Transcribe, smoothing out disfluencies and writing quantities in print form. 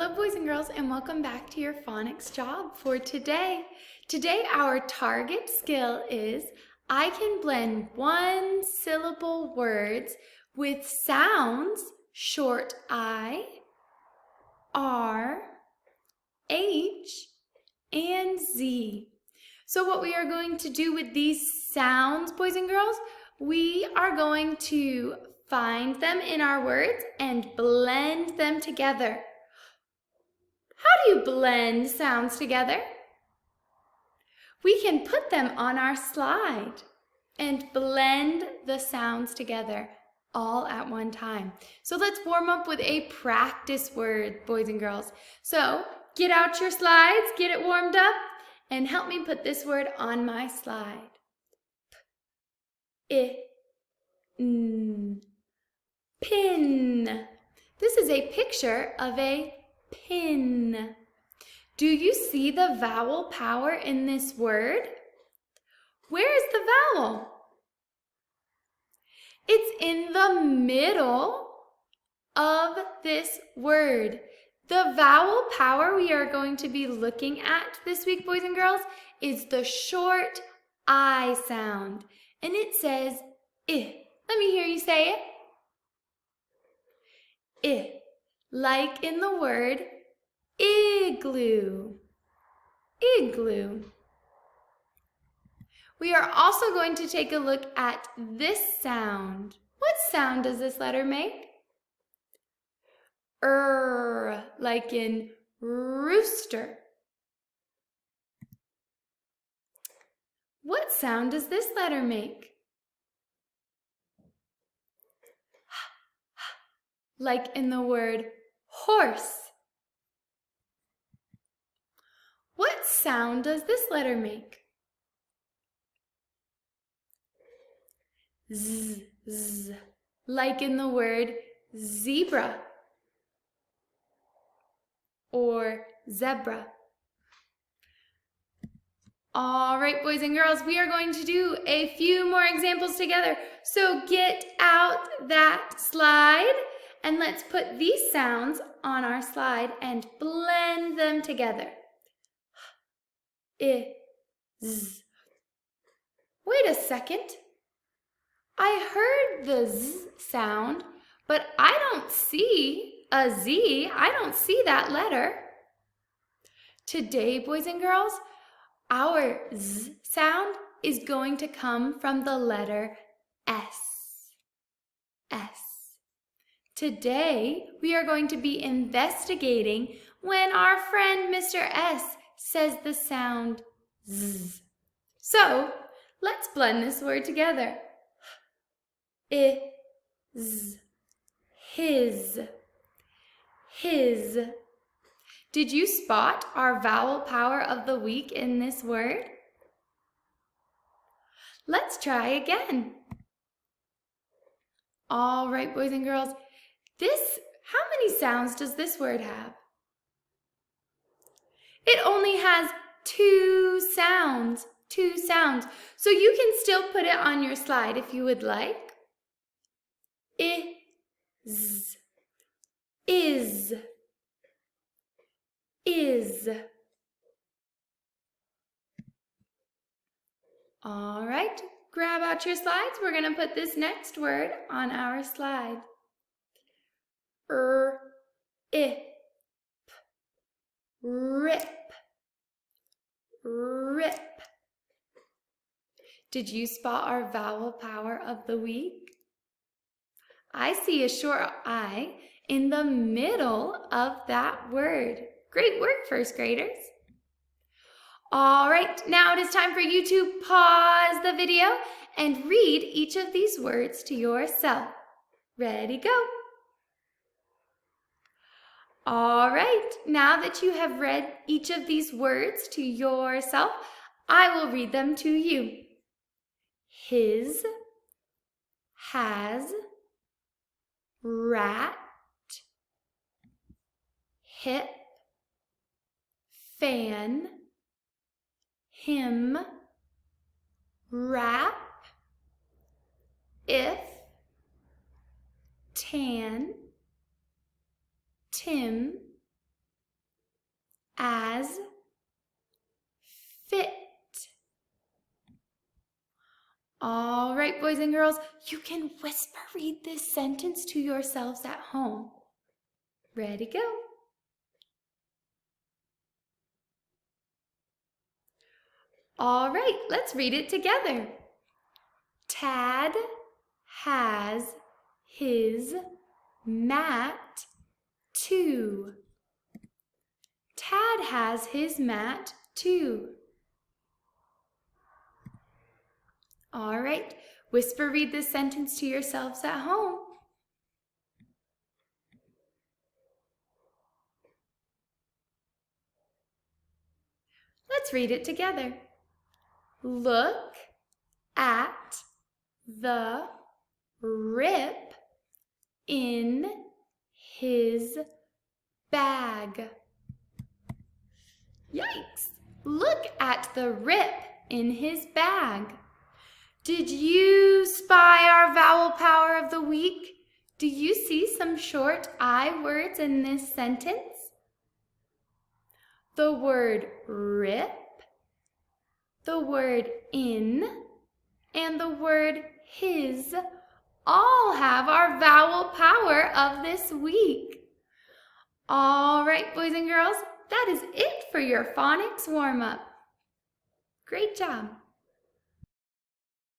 Hello boys and girls, and welcome back to your phonics job for today. Today our target skill is I can blend one syllable words with sounds short I, R, H, and Z. So what we are going to do with these sounds, boys and girls, we are going to find them in our words and blend them together. How do you blend sounds together? We can put them on our slide and blend the sounds together all at one time. So let's warm up with a practice word, boys and girls. So get out your slides, get it warmed up, and help me put this word on my slide. Pin. This is a picture of a pin. Do you see the vowel power in this word? Where is the vowel? It's in the middle of this word. The vowel power we are going to be looking at this week, boys and girls, is the short I sound. And it says I. Let me hear you say it. I. Like in the word igloo. Igloo. We are also going to take a look at this sound. What sound does this letter make? Like in rooster. What sound does this letter make? Like in the word horse. What sound does this letter make? Z, z, like in the word zebra or zebra. All right, boys and girls, we are going to do a few more examples together. So get out that slide and let's put these sounds on our slide and blend them together. I, z. Wait a second. I heard the Z sound, but I don't see a Z. I don't see that letter. Today, boys and girls, our Z sound is going to come from the letter S. S. Today, we are going to be investigating when our friend Mr. S says the sound Z. So, let's blend this word together. Is, his, his. Did you spot our vowel power of the week in this word? Let's try again. All right, boys and girls, how many sounds does this word have? It only has two sounds. So you can still put it on your slide if you would like. Is, is. All right, grab out your slides. We're going to put this next word on our slide. Rip, rip. Did you spot our vowel power of the week? I see a short I in the middle of that word. Great work, first graders. All right, now it is time for you to pause the video and read each of these words to yourself. Ready, go. All right, now that you have read each of these words to yourself, I will read them to you. His, has, rat, hip, fan, him, wrap, if, tan, Tim, as, fit. All right, boys and girls, you can whisper read this sentence to yourselves at home. Ready, go. All right, let's read it together. Tad has his mat too. Tad has his mat too. All right, whisper read this sentence to yourselves at home. Let's read it together. Look at the rip in his bag. Yikes! Look at the rip in his bag. Did you spy our vowel power of the week? Do you see some short I words in this sentence? The word rip, the word in, and the word his all have our vowel power of this week. All right, boys and girls, that is it for your phonics warm-up. Great job.